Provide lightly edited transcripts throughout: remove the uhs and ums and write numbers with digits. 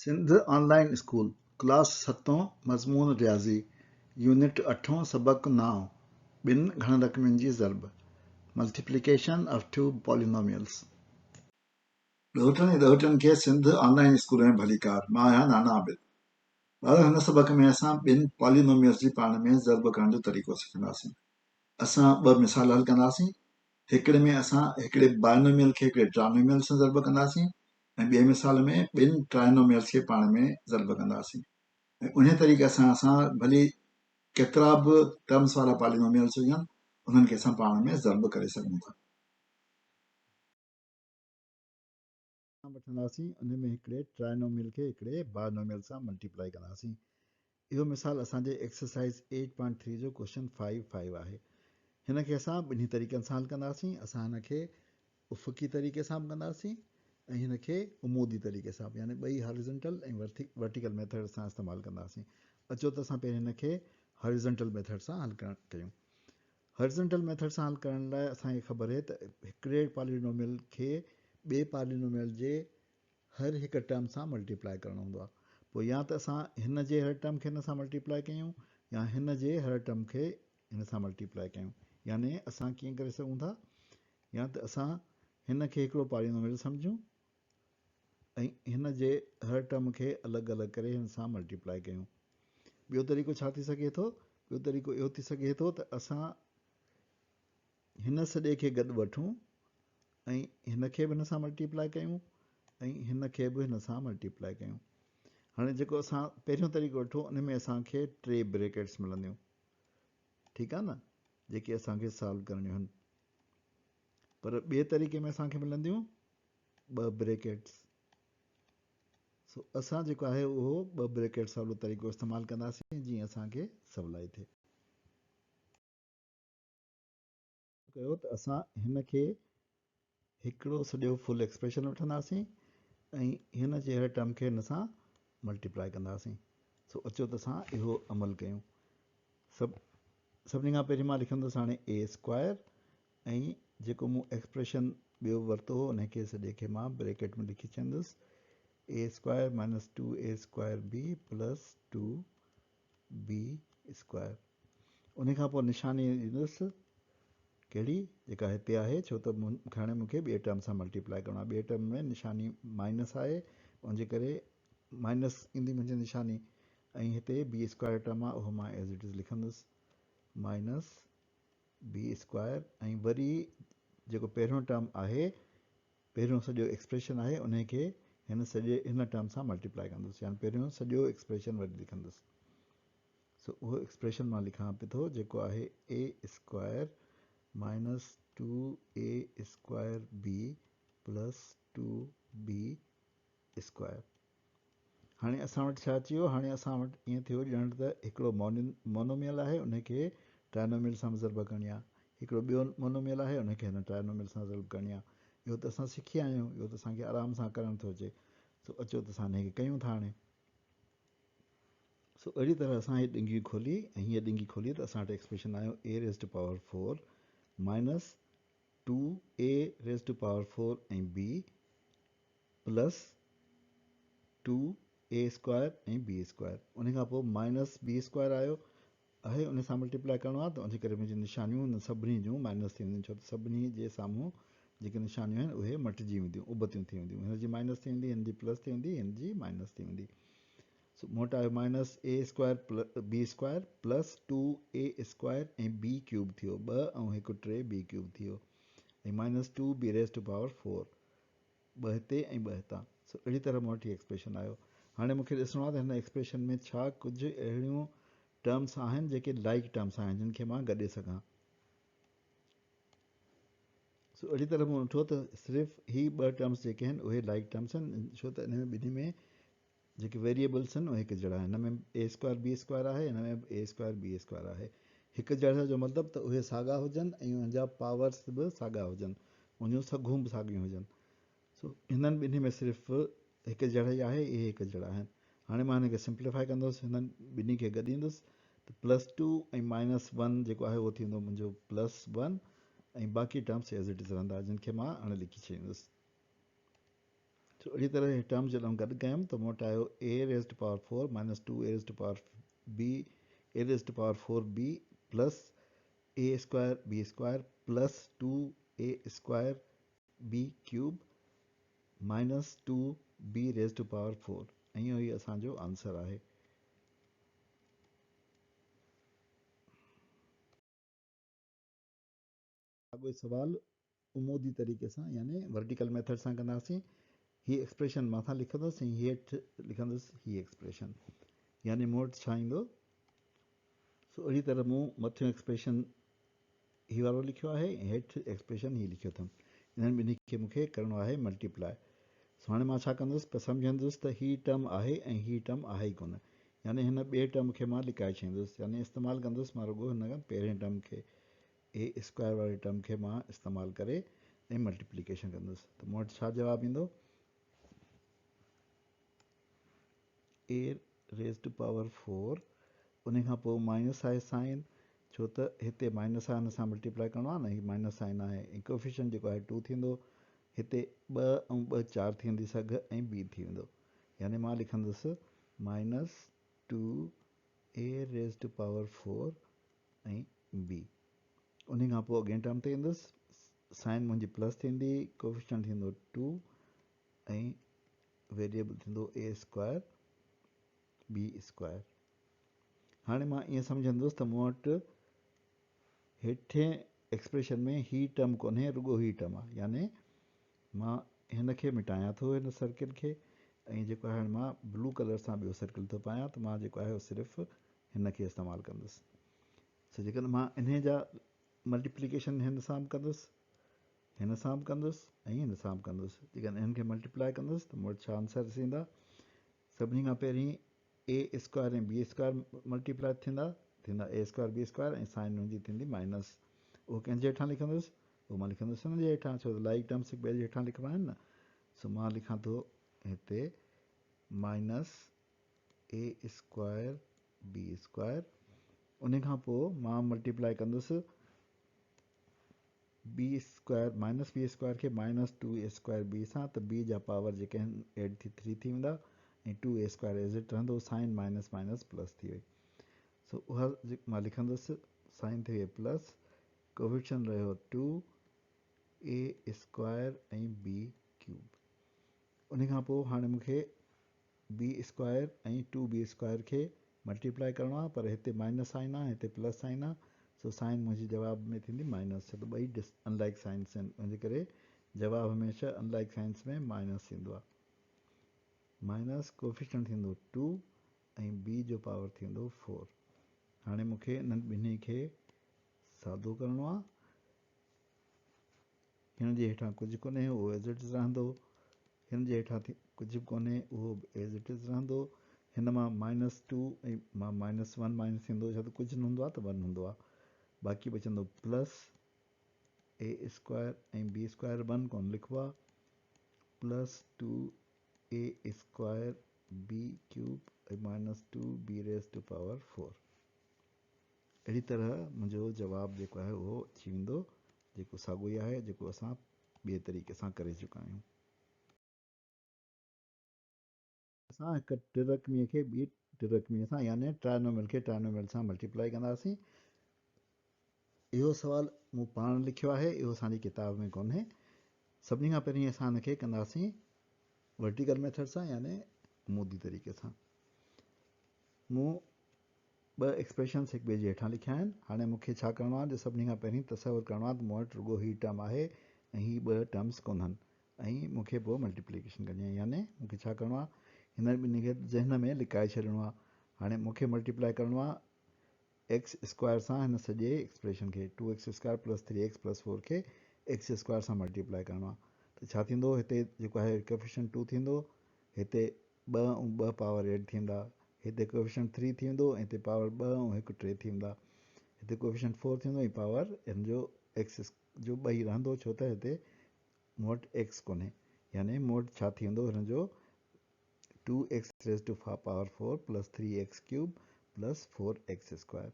Sindh online school class 7 मज़मून रियाज़ी unit 8 सबक 9 ॿिनि घण रक़मनि जी ज़रब मल्टीप्लिकेशन ऑफ टू पॉलिनोमियल्स। ॾोहटनि ऐं ॾोहटनि खे सिंध ऑनलाइन स्कूल में भली कार। मां आहियां नाना आबिद। ॿार हिन सबक में असां ॿिनि पॉलिनोमियल्स जी पाण में ज़रब करण जो तरीक़ो सिखंदासीं। असां ॿ मिसाल हल कंदासीं। हिकिड़े में असां हिकिड़े बाइनोमियल खे हिकिड़े ट्राइनोमियल सां ज़रब कंदासीं ऐं ॿिए मिसाल में ॿिनि ट्राइनोमियल्स खे पाण में ज़रब कंदासीं। ऐं उन तरीक़े सां असां भली केतिरा बि टर्म्स वारा पॉलिनोमियल्स हुजनि उन्हनि खे असां पाण में ज़रब करे सघूं था। वठंदासीं उन में हिकिड़े ट्राइनोमियल खे हिकिड़े बाइनोमियल सां मल्टीप्लाई कंदासीं। इहो मिसाल असांजे एक्सरसाइज़ 8.3 जो क्वेश्चन 5.5 आहे। हिन खे असां ॿिन्ही तरीक़नि सां हल कंदासीं। असां हिन खे उफ़क़ी तरीक़े सां बि कंदासीं ऐं हिन खे उमूदी तरीक़े सां बि, यानी ॿई हॉरिज़ॉन्टल ऐं वर्टिकल मेथड सां इस्तेमालु कंदासीं। अचो त असां पहिरीं हिन खे हॉरिज़ॉन्टल मेथड सां हल कयूं। हॉरिज़ॉन्टल मेथड सां हल करण लाइ असांखे ख़बर आहे त हिकिड़े पॉलिनोमियल खे ॿिए पॉलिनोमियल जे हर हिकु टर्म सां मल्टीप्लाई करणो हूंदो आहे। पोइ या त असां हिन जे हर टर्म खे हिन सां मल्टीप्लाई कयूं या हिन जे हर टर्म खे हिन सां मल्टीप्लाई कयूं। यानी असां कीअं करे सघूं था, या त असां हिन खे हिकिड़ो पॉलिनोमियल सम्झूं ऐं हिन जे हर टर्म खे अलॻि अलॻि करे हिन सां मल्टीप्लाई कयूं। ॿियो तरीक़ो छा थी सघे थो? ॿियो तरीक़ो इहो थी सघे थो त असां हिन सॼे खे गॾु वठूं ऐं हिन खे बि हिन सां मल्टीप्लाई कयूं ऐं हिन खे बि हिन सां मल्टीप्लाई कयूं। हाणे जेको असां पहिरियों तरीक़ो वठो उन में असांखे 3 ब्रेकेट्स मिलंदियूं, ठीकु आहे न, जेके असांखे सॉल्व करणियूं आहिनि। पर ॿिए तरीक़े में असांखे मिलंदियूं 2 ब्रेकेट्स। सो असां जेको आहे उहो 2 ब्रेकेट्स वारो तरीक़ो इस्तेमालु कंदासीं जीअं असांखे सवलाई थिए। कयो त असां हिन खे हिकिड़ो सॼो फुल एक्सप्रेशन वठंदासीं ऐं हिन जे हर टर्म खे हिन सां मल्टीप्लाई कंदासीं। सो अचो त असां इहो अमल कयूं। सभिनी खां पहिरीं मां लिखंदुसि हाणे a² ऐं जेको मूं एक्सप्रेशन ॿियो वरितो हो उन खे सॼे खे मां ब्रेकेट में लिखी छॾींदुसि a² - 2a² b + 2b²। उन खां पोइ निशानी ॾींदुसि कहिड़ी, जेका हिते आहे, छो त हाणे मूंखे ॿिए टर्म सां मल्टीप्लाई करणो आहे। ॿिए टर्म में निशानी माइनस आहे, उनजे करे माइनस ईंदी मुंहिंजी निशानी, ऐं हिते b² टर्म आहे उहो मां एज़ इट इज़ लिखंदुसि -b²। ऐं वरी जेको पहिरियों टर्म आहे, पहिरियों सॼो एक्सप्रेशन आहे, उन खे हिन टर्म सां मल्टीप्लाई कंदुसि, यानी पहिरियों सॼो एक्सप्रेशन वरी लिखंदुसि। सो उहो एक्सप्रेशन मां लिखां पियो थो जेको आहे a² - 2a² b + 2b²। हाणे असां वटि छा अची वियो? हाणे असां वटि ईअं थियो ॼण त हिकिड़ो मोनोमियल आहे, उनखे ट्राइनोमियल सां ज़रब करणी आहे। हिकिड़ो ॿियो मोनोमियल आहे, उनखे हिन ट्राइनोमियल सां ज़रब करणी आहे। इहो त असां सिखी आया आहियूं, इहो त असांखे आराम सां करणु थो अचे। सो अचो त असां हिनखे कयूं था हाणे। सो अहिड़ी तरह असां हीअ ॾिंगी खोली ऐं हीअ ॾिंगी खोली त असां वटि एक्सप्रेशन आयो a⁴ - 2a⁴ ऐं b + 2a² ऐं b²। उन खां पोइ -b² आयो आहे, उन सां मल्टीप्लाई करिणो आहे, त उनजे करे मुंहिंजी निशानियूं सभिनी जूं माइनस थी वेंदियूं, छो त सभिनी जे साम्हूं जेके निशानियूं आहिनि उहे मटिजी वेंदियूं, उबतियूं थी वेंदियूं। हिनजी माइनस थी वेंदी, हिनजी प्लस थी वेंदी, हिनजी माइनस थी वेंदी। सो मूं वटि आयो -a² b² + 2a² ऐं b³ थियो, 2 ऐं 1 3 b³ थियो, ऐं -2b⁴ 2 हिते ऐं 2 हितां। सो अहिड़ी तरह मूं वटि एक्सप्रेशन आयो। हाणे मूंखे ॾिसणो आहे त हिन एक्सप्रेशन में छा कुझु अहिड़ियूं टर्म्स आहिनि जेके लाइक टर्म्स आहिनि, जिन खे मां गॾे सघां। सो अहिड़ी तरह मूं ॾिठो त सिर्फ़ु ही 2 टर्म्स जेके आहिनि उहे लाइक टर्म्स आहिनि, छो त हिन में ॿिन्ही में जेके वेरिएबल्स आहिनि उहे हिकु जहिड़ा आहिनि। हिन में a² b² आहे, हिन में a² b² आहे। हिकु जहिड़ा जो मतिलबु त उहे साॻा हुजनि ऐं उनजा पावर्स बि साॻा हुजनि, उनजूं सघूं बि साॻियूं हुजनि। सो हिननि ॿिन्ही में सिर्फ़ु हिकु जहिड़ा ई आहे, इहे हिकु जहिड़ा आहिनि। हाणे मां हिनखे सिंप्लीफाई कंदुसि, हिननि ॿिन्ही खे गॾींदुसि त +2 ऐं -1 जेको आहे उहो थींदो मुंहिंजो +1, ऐं बाक़ी टर्म्स एज़ इट इज़ रहंदा, जिन खे मां हाणे लिखी छॾींदुसि। अहिड़ी तरह टर्म जॾहिं गॾु कयमि त मूं वटि आयो a rays to power 4 minus 2 a rays to power b a rays to power 4b plus a square b square plus 2a square b cube minus 2b raise to power 4 ऐं इहो ई असांजो आंसर आहे। अॻो सवाल उमूदी तरीक़े सां यानी vertical method सां कंदासीं। ही एक्सप्रेशन मथां लिखंदुसि ऐं हेठि लिखंदुसि ही एक्सप्रेशन, यानी मूं वटि छा ईंदो। सो अहिड़ी तरह मूं मथियों एक्सप्रेशन ही वारो लिखियो आहे ऐं हेठि एक्सप्रेशन ही लिखियो अथमि। इन्हनि ॿिन्ही खे मूंखे करिणो आहे मल्टीप्लाए। सो हाणे मां छा कंदुसि त सम्झंदुसि त ही टर्म आहे ऐं ही टर्म आहे ई कोन, यानी हिन ॿिए टर्म खे मां लिकाए छॾींदुसि, यानी इस्तेमालु कंदुसि मां रुॻो हिन पहिरें टर्म खे ए स्क्वायर वारे टर्म खे मां इस्तेमालु करे ऐं मल्टीप्लिकेशन कंदुसि। त मूं वटि छा जवाबु ईंदो, ए रेज़ टू पावर 4 उन खां पोइ माइनस आहे साइन, छो त हिते माइनस आहे, हिन सां मल्टीप्लाई करिणो आहे न, ही माइनस साइन आहे ऐं कोफिशिएंट जेको आहे 2 थींदो, हिते 2 ऐं 2 4 थींदी सघ ऐं b थी वेंदो, यानी मां लिखंदुसि minus 2a raise to power 4 ऐं b। उन खां पोइ अॻियां टर्म ते ईंदुसि, साइन मुंहिंजी प्लस थींदी, कोफिशिएंट थींदो 2 ऐं वेरिएबल थींदो a स्क्वायर b स्क्वायर। हाणे मां ईअं सम्झंदुसि त मूं वटि हेठें एक्सप्रेशन में ही टर्म कोन्हे, रुॻो ही टर्म आहे, यानी मां हिन खे मिटायां थो, हिन सर्किल खे, ऐं जेको आहे मां ब्लू कलर सां ॿियो सर्किल थो पायां, त मां जेको आहे सिर्फ़ु हिन खे इस्तेमालु कंदुसि। सो जेकॾहिं मां इन जा मल्टीप्लिकेशन हिन सां बि कंदुसि, हिन सां बि कंदुसि ऐं हिन सां बि कंदुसि, जेकॾहिं हिन खे मल्टीप्लाई कंदुसि त मूं वटि छा आंसर ईंदा। सभिनी खां पहिरीं ए स्क्वायर ऐं बी स्क्वायर मल्टीप्लाई थींदा ए स्क्वायर बी स्क्वायर ऐं साइन मुंहिंजी थींदी माइनस, उहो कंहिंजे हेठां लिखंदुसि, उहो मां लिखंदुसि हिन जे हेठां, छो त लाइक टर्म्स हिक ॿिए जे हेठां लिखिबा आहिनि न। सो मां लिखां थो हिते minus a square b square, उन खां पोइ मां मल्टीप्लाई कंदुसि b square minus b square खे माइनस 2a स्क्वायर बी सां, त बी जा पावर जेके आहिनि एड थी 3 थी वेंदा ऐं 2a स्क्वायर एज़ इट रहंदो, साइन माइनस माइनस प्लस थी वई। सो उहा मां लिखंदुसि साइन थी वई प्लस, कोफिशिएंट रहियो 2a स्क्वायर ऐं b क्यूब। उन खां पोइ हाणे मूंखे b स्क्वायर ऐं 2b स्क्वायर खे मल्टीप्लाई करिणो आहे, पर हिते माइनस साइन आहे, हिते प्लस साइन आहे, सो साइन मुंहिंजी जवाब में थींदी माइनस, छो त ॿई अनलाइक साइंस आहिनि, इन करे जवाबु हमेशह अनलाइक साइंस में माइनस थींदो आहे। माइनस कोफिशिएंट थींदो 2 ऐं b जो पावर थींदो 4। हाणे मूंखे इन्हनि ॿिन्ही खे सादो करिणो आहे, हिन जे हेठां कुझु कोन्हे, उहो एज़ इट इज़ रहंदो, हिन जे हेठां कुझु बि कोन्हे, उहो बि एज़ इट इज़ रहंदो, हिन मां माइनस 2 ऐं मां माइनस 1 माइनस थींदो, छो त कुझु न हूंदो आहे त 1 हूंदो आहे, बाक़ी बचंदो प्लस ए स्क्वायर ऐं बी स्क्वायर 1 कोन लिखिबो आहे, plus 2a square B cube ऐं minus 2b raise to power 4। अहिड़ी तरह मुंहिंजो जवाबु जेको आहे उहो अची वेंदो, जेको साॻियो ई आहे जेको असां ॿिए तरीक़े सां करे चुका आहियूं। असां हिकु टिरकमीअ खे ॿी टिरकमीअ सां यानी ट्राइनोमियल खे ट्राइनोमियल सां मल्टीप्लाई कंदासीं। इहो सुवालु मूं पाण लिखियो आहे, इहो असांजी किताब में कोन्हे। सभिनी खां पहिरीं असां हिनखे कंदासीं वर्टिकल मेथड सां यानी उमूदी तरीक़े सां। मूं ॿ एक्सप्रेशन्स हिक ॿिए जे हेठां लिखिया आहिनि। हाणे मूंखे छा करिणो आहे, जो सभिनी खां पहिरीं तसवुरु करिणो आहे त मूं वटि रुॻो ही टर्म आहे ऐं ही ॿ टर्म्स कोन्हनि, ऐं मूंखे पोइ मल्टीप्लिकेशन करणी आहे, यानी मूंखे छा करिणो आहे, हिन ॿिन्ही खे ज़हन में लिकाए छॾिणो आहे। हाणे मूंखे मल्टीप्लाई करिणो आहे एक्स स्क्वायर सां हिन सॼे एक्सप्रेशन खे, 2x square plus 3x plus 4 खे एक्स स्क्वायर सां मल्टीप्लाई करिणो आहे। त छा थींदो, हिते जेको आहे कोफिशिएंट 2 थींदो, हिते 2 ऐं 2 पावर एड थींदा, हिते कोफिशिएंट 3 थींदो ऐं हिते पावर 2 ऐं 1 3 थींदा, हिते कोफिशिएंट 4 थींदो ऐं पावर हिन जो एक्स जो ॿई रहंदो, छो त हिते मूं वटि एक्स कोन्हे, यानी मूं वटि छा थींदो, हिन जो 2x rays to power 4 plus 3x cube plus 4x square.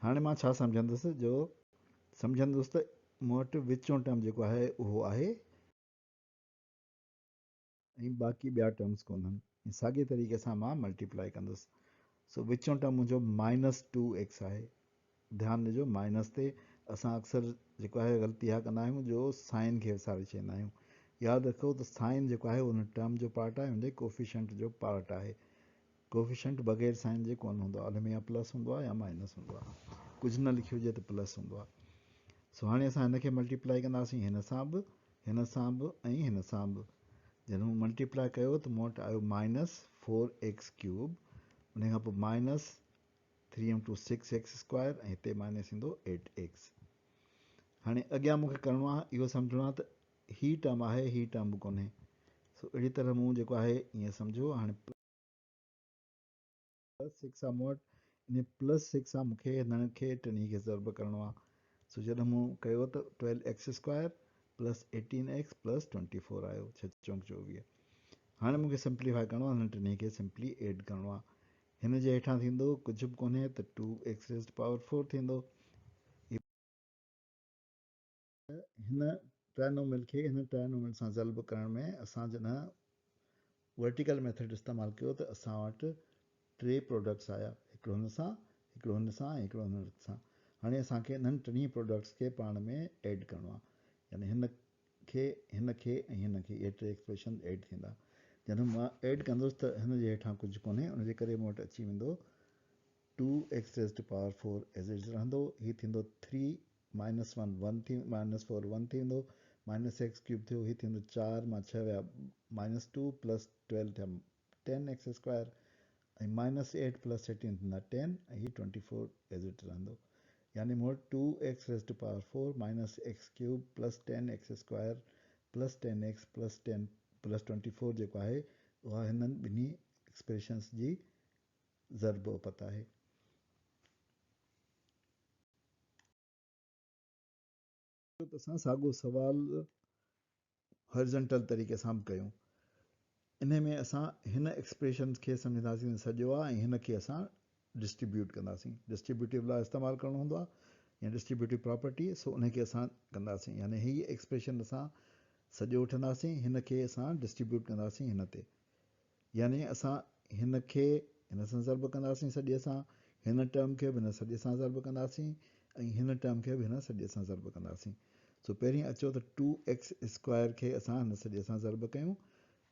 हाणे मां छा सम्झंदुसि, जो सम्झंदुसि त मूं वटि विचों टर्म जेको आहे उहो आहे ऐं बाक़ी ॿिया टर्म्स कोन्हनि। साॻे तरीक़े सां मां मल्टीप्लाई कंदुसि। सो विचों टर्म मुंहिंजो -2x आहे। ध्यानु ॾिजो माइनस ते असां अक्सर जेको आहे ग़लती इहा कंदा आहियूं जो साइन खे विसारे छॾींदा आहियूं। यादि रखो त साइन जेको आहे उन टर्म जो पार्ट आहे, हुनजे कोफिशेंट जो पार्ट आहे। कोफिशेंट बग़ैर साइन जे कोन हूंदो आहे, उन में या प्लस हूंदो आहे या माइनस हूंदो आहे। कुझु न लिखी हुजे त प्लस हूंदो आहे। सो हाणे असां हिन खे मल्टीप्लाई कंदासीं हिन सां बि, हिन सां बि ऐं हिन सां बि। जॾहिं मूं मल्टीप्लाई कयो त मूं वटि आयो -4x³। उन खां पोइ -3 × 6x² ऐं हिते माइनस ईंदो 8x। हाणे अॻियां मूंखे करिणो आहे, इहो सम्झणो आहे त ही टर्म आहे, ही टर्म बि कोन्हे। सो अहिड़ी तरह मूं जेको आहे ईअं सम्झो हाणे +6 आहे मूं वटि, इन +6 सां मूंखे हिननि खे टिनी खे ज़र्ब करिणो आहे। सो जॾहिं मूं कयो त 12x² + 18x + 24 आयो, 6 × 24। हाणे मूंखे सिंप्लीफाई करिणो आहे, हिन टिनी खे सिंपली एड करिणो आहे। हिन जे हेठां थींदो कुझु बि कोन्हे त 2x⁴ थींदो। हिन ट्राइनोमियल खे हिन ट्राइनोमियल सां ज़ल्ब करण में असां जॾहिं वर्टिकल मेथड इस्तेमालु कयो त असां वटि 3 प्रोडक्ट्स आया, हिकिड़ो हिन सां, हिकिड़ो हिन सां ऐं हिकिड़ो हिन सां। हाणे असांखे हिननि टिनी प्रोडक्ट्स खे पाण में एड करिणो आहे, यानी हिन खे ऐं हिन खे, इहे 3 एक्सप्रेशन एड थींदा। जॾहिं मां एड कंदुसि त हिन जे हेठां कुझु कोन्हे, उनजे करे मूं वटि अची वेंदो 2x⁴ एज़ इट रहंदो। हीअ थींदो 3 - 1 1 थी, -4 1 थींदो, -x³ थियो, हीअ थींदो 4 मां 6 विया -2 + 12 थिया 10x², ऐं -8 + 18 थींदा 10, ऐं हीअ 24 एज़ इट रहंदो। यानी मूं वटि 2x⁴ -x³ + 10x² + 10x + 10 + 24 जेको आहे उहा हिननि ॿिन्ही एक्सप्रेशंस जी ज़र्ब उपत आहे। असां साॻियो सवाल हॉरिज़ॉन्टल तरीक़े सां बि कयूं। इन में असां हिन एक्सप्रेशन खे सम्झंदासीं सॼो आहे, ऐं हिन खे असां डिस्ट्रीब्यूट कंदासीं। डिस्ट्रीब्यूटिव लॉ इस्तेमालु करिणो हूंदो आहे या डिस्ट्रीब्यूटिव प्रॉपर्टी, सो उनखे असां कंदासीं। यानी हीअ एक्सप्रेशन असां सॼो वठंदासीं, हिन खे असां डिस्ट्रीब्यूट कंदासीं हिन ते। यानी असां हिन खे हिन सां ज़र्ब कंदासीं सॼे सां, हिन टर्म खे बि हिन सॼे सां ज़र्ब कंदासीं, ऐं हिन टर्म खे बि हिन सॼे सां ज़र्ब कंदासीं। सो पहिरीं अचो त 2x² खे असां हिन सॼे सां ज़र्ब कयूं,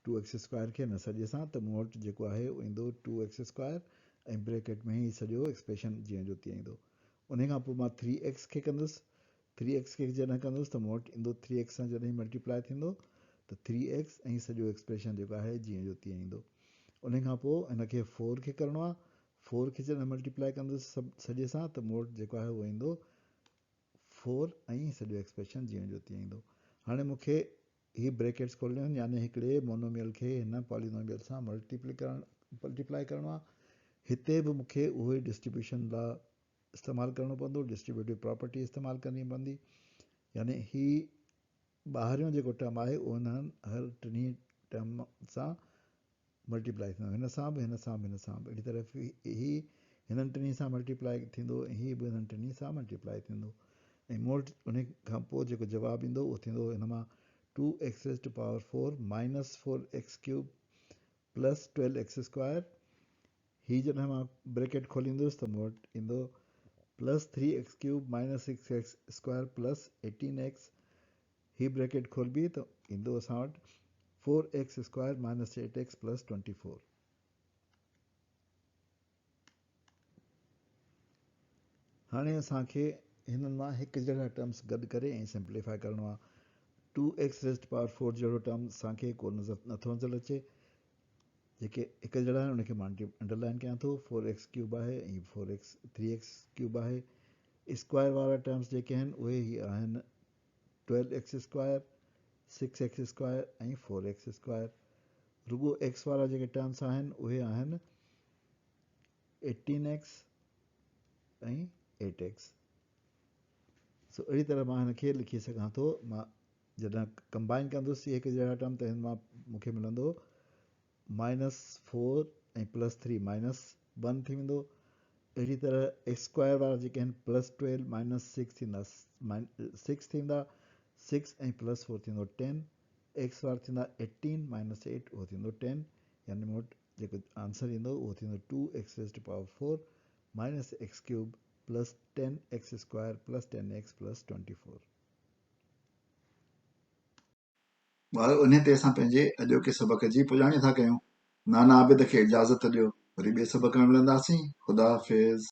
2x² खे हिन सॼे सां, त मूं वटि जेको आहे उहो ईंदो 2x² ऐं ब्रैकेट में ई सॼो एक्सप्रेशन जीअं जो तीअं ईंदो। उन खां पोइ मां 3x खे कंदुसि, 3x खे जॾहिं कंदुसि त मूं वटि ईंदो 3x सां जॾहिं मल्टीप्लाई थींदो त 3x ऐं सॼो एक्सप्रेशन जेको आहे जीअं जो तीअं ईंदो। उन खां पोइ हिनखे 4 खे करिणो आहे, 4 खे जॾहिं मल्टीप्लाई कंदुसि सभु सॼे सां त मूं वटि जेको आहे उहो ईंदो 4 ऐं सॼो एक्सप्रेशन जीअं जो तीअं ईंदो। हाणे मूंखे ही ब्रैकेट्स खोलणियूं आहिनि, यानी हिकिड़े मोनोमियल खे हिन पॉलिनोमियल सां मल्टीप्लाई करिणो आहे। हिते बि मूंखे उहो ई डिस्ट्रीब्यूशन लॉ इस्तेमालु करिणो पवंदो, डिस्ट्रीब्यूटिव प्रॉपर्टी इस्तेमालु करणी पवंदी। यानी ही ॿाहिरियों जेको टर्म आहे उहो हिननि हर टिनी टर्म सां मल्टीप्लाई थींदो, हिन सां बि, हिन सां बि, हिन सां बि। अहिड़ी तरह ही हिननि टिनी सां मल्टीप्लाई थींदो, ऐं हीअ बि हिननि टिनी सां मल्टीप्लाई थींदो। ऐं मूं वटि उन खां पोइ जेको जवाबु ईंदो उहो थींदो हिन मां 2x⁴ -4x³ + 12x²। हीअ जॾहिं मां ब्रैकेट खोलींदुसि त मूं वटि ईंदो +3x³ -6x² + 18x। ही ब्रैकेट खोलबी त ईंदो असां वटि 4x² -8x + 24। हाणे असांखे हिननि मां हिकु जहिड़ा टर्म्स गॾु करे ऐं सिंप्लीफाई करिणो आहे। 2x⁴ जहिड़ो टर्म असांखे को नथो नज़र अचे। जेके हिकु जहिड़ा आहिनि उनखे मां अंडरलाइन कयां थो, 4x³ आहे ऐं 3x³ आहे। स्क्वायर वारा टर्म्स जेके आहिनि उहे ई आहिनि 12x², 6x² ऐं 4x²। रुगो x वारा जेके टर्म्स आहिनि उहे आहिनि 18x ऐं 8x। सो अहिड़ी तरह मां हिनखे लिखी सघां थो। मां जॾहिं कंबाइन कंदुसि हिकु जहिड़ा टर्म त हिन मां मूंखे मिलंदो -4 ऐं +3 -1 थी वेंदो। अहिड़ी तरह x² वारा जेके आहिनि +12 -6 थींदा 6 थींदा, 6 ऐं +4 थींदो 10, एक्स वार थींदा 18 माइनस 8 उहो थींदो 10, यानी मोट जेको आंसर ईंदो उहो थींदो 2x rays to power 4 minus x cube plus 10x square plus 10x plus 24। ॿार उन ते असां पंहिंजे अॼोके सबक जी पुॼाणी था कयूं। नाना आबिद खे इजाज़त ॾियो, वरी ॿिए सबक में मिलंदासीं। ख़ुदा हाफ़िज़।